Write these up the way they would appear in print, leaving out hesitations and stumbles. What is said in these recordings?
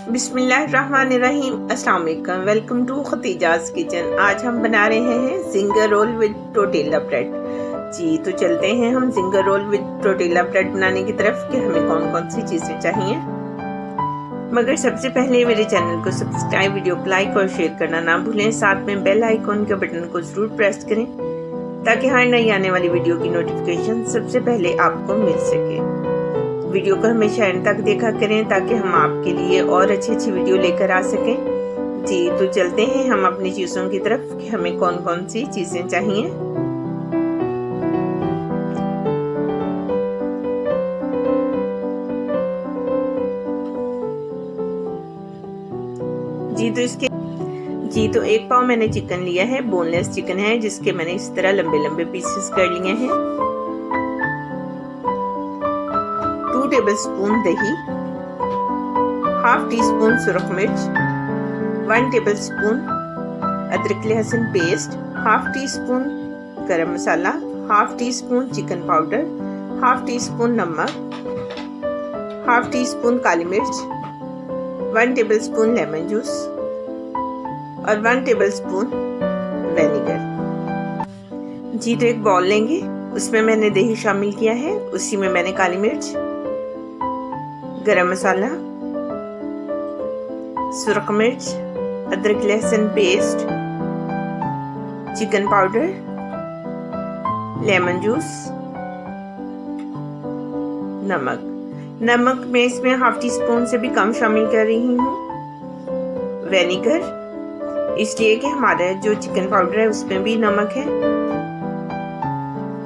बिस्मिल्लाहिर्रहमानिर्रहीम। अस्सलाम वालेकुम। Welcome to Khatija's kitchen. आज हम बना रहे हैं zinger roll with tortilla bread. जी तो चलते हैं हम zinger roll with tortilla bread बनाने की तरफ कि हमें कौन कौन सी चीज़ें चाहिए। मगर सबसे पहले मेरे चैनल को सब्सक्राइब, वीडियो को लाइक और शेयर करना ना भूलें। साथ में बेल आइकॉन के बटन को जरूर प्रेस करें ताकि हर नई आने वाली वीडियो की नोटिफिकेशन सबसे पहले आपको मिल सके। वीडियो को हमेशा एंड तक देखा करें ताकि हम आपके लिए और अच्छी अच्छी वीडियो लेकर आ सकें। जी तो चलते हैं हम अपनी चीज़ों की तरफ कि हमें कौन कौन सी चीज़ें चाहिए। जी तो एक पाव मैंने चिकन लिया है, बोनलेस चिकन है जिसके मैंने इस तरह लंबे लंबे पीसेस कर लिए हैं। 2 टेबलस्पून दही, हाफ टी स्पून सुरख मिर्च, 1 टेबलस्पून अदरक लहसुन paste, half teaspoon garam masala, half teaspoon chicken powder, half teaspoon नमक, हाफ टी स्पून काली मिर्च, 1 टेबलस्पून लेमन जूस और 1 टेबलस्पून विनेगर। जी तो एक बाउल लेंगे, उसमें मैंने दही शामिल किया है, उसी में मैंने काली मिर्च, गरम मसाला, सुरख मिर्च, अदरक लहसुन paste, chicken powder, lemon juice, नमक मैं इसमें हाफ टी स्पून से भी कम शामिल कर रही हूँ। विनेगर इसलिए कि हमारा जो चिकन पाउडर है उसमें भी नमक है।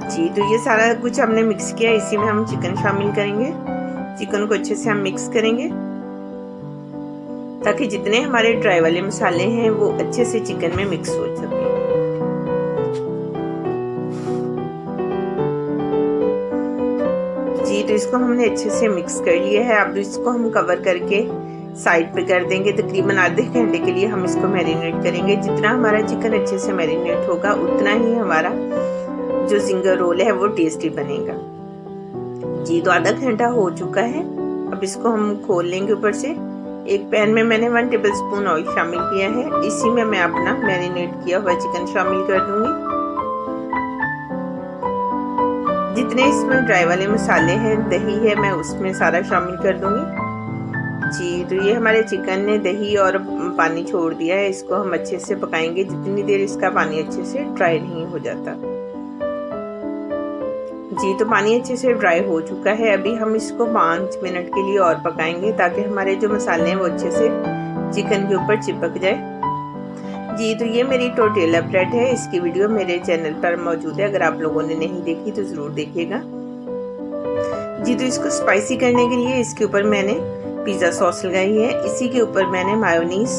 जी तो ये सारा कुछ हमने मिक्स किया, इसी में हम चिकन शामिल करेंगे। चिकन को अच्छे से हम मिक्स करेंगे ताकि जितने हमारे ड्राई वाले मसाले हैं वो अच्छे से चिकन में मिक्स हो सके। जी तो इसको हमने अच्छे से मिक्स कर लिया है। अब इसको हम कवर करके साइड पे कर देंगे। तकरीबन आधे घंटे के लिए हम इसको मैरिनेट करेंगे। जितना हमारा चिकन अच्छे से मैरिनेट होगा उतना ही हमारा जो जिंगर रोल है वो टेस्टी बनेगा। जी तो आधा घंटा हो चुका है। अब इसको हम खोल लेंगे ऊपर से। एक पैन में मैंने 1 टेबलस्पून ऑयल शामिल किया है, इसी में मैं अपना मैरिनेट किया हुआ चिकन शामिल कर दूंगी। जितने इसमें ड्राई वाले मसाले हैं, दही है, मैं उसमें सारा शामिल कर दूंगी। जी तो ये हमारे चिकन ने दही और पानी छोड़ दिया है, इसको हम अच्छे से पकाएंगे जितनी देर इसका पानी अच्छे से ड्राई नहीं हो जाता। जी तो पानी अच्छे से ड्राई हो चुका है। अभी हम इसको 5 मिनट के लिए और पकाएंगे ताकि हमारे जो मसाले हैं वो अच्छे से चिकन के ऊपर चिपक जाए। जी तो ये मेरी टोर्टिला ब्रेड है, इसकी वीडियो मेरे चैनल पर मौजूद है, अगर आप लोगों ने नहीं देखी तो ज़रूर देखिएगा। जी तो इसको स्पाइसी करने के लिए इसके ऊपर मैंने पिज़्ज़ा सॉस लगाई है, इसी के ऊपर मैंने मायोनीज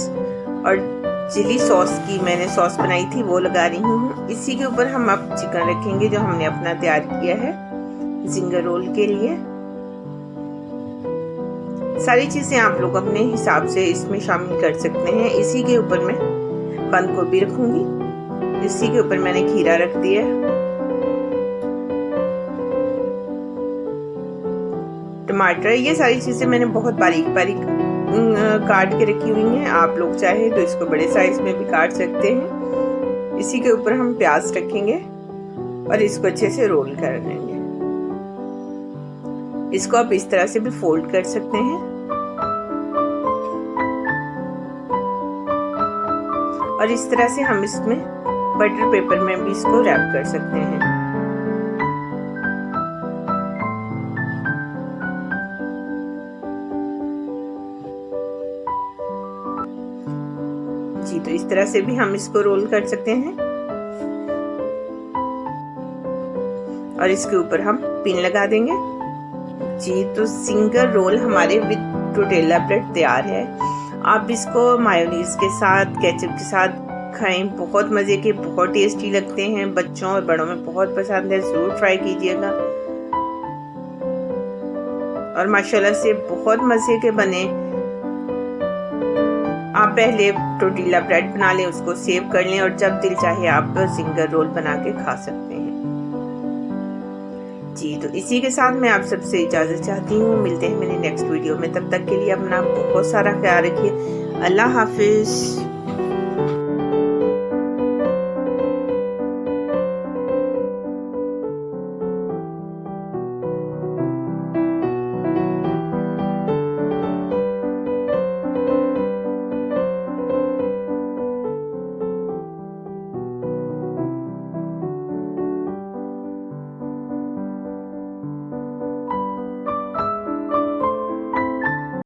और चिली सॉस की मैंने सॉस बनाई थी वो लगा रही हूँ। इसी के ऊपर हम अब चिकन रखेंगे जो हमने अपना तैयार किया है जिंगर रोल के लिए। सारी चीजें आप लोग अपने हिसाब से इसमें शामिल कर सकते हैं। इसी के ऊपर मैं बंद गोभी रखूंगी, इसी के ऊपर मैंने खीरा रख दिया, टमाटर, ये सारी चीजें मैंने बहुत बारीक बारीक काट के रखी हुई हैं। आप लोग चाहे तो इसको बड़े साइज में भी काट सकते हैं। इसी के ऊपर हम प्याज रखेंगे और इसको अच्छे से रोल कर लेंगे। इसको आप इस तरह से भी फोल्ड कर सकते हैं और इस तरह से हम इसमें बटर पेपर में भी इसको रैप कर सकते हैं। जी तो इस तरह से भी हम इसको रोल कर सकते हैं और इसके ऊपर हम पिन लगा देंगे। जी तो जिंगर रोल हमारे विद टोर्टिला ब्रेड तैयार है। आप इसको मायोनीज के साथ, केचप के साथ खाएं, बहुत मज़े के, बहुत टेस्टी लगते हैं। बच्चों और बड़ों में बहुत पसंद है, ज़रूर ट्राई कीजिएगा। और माशाल्लाह से बहुत मज़े के बने। आप पहले टोर्टिला ब्रेड बना लें, उसको सेव कर लें और जब दिल चाहे आप जिंगर रोल बना के खा सकते हैं। जी, तो इसी के साथ मैं आप सबसे इजाज़त चाहती हूँ। मिलते हैं मेरे नेक्स्ट वीडियो में, तब तक के लिए अपना बहुत सारा ख्याल रखिए। अल्लाह हाफ़िज़।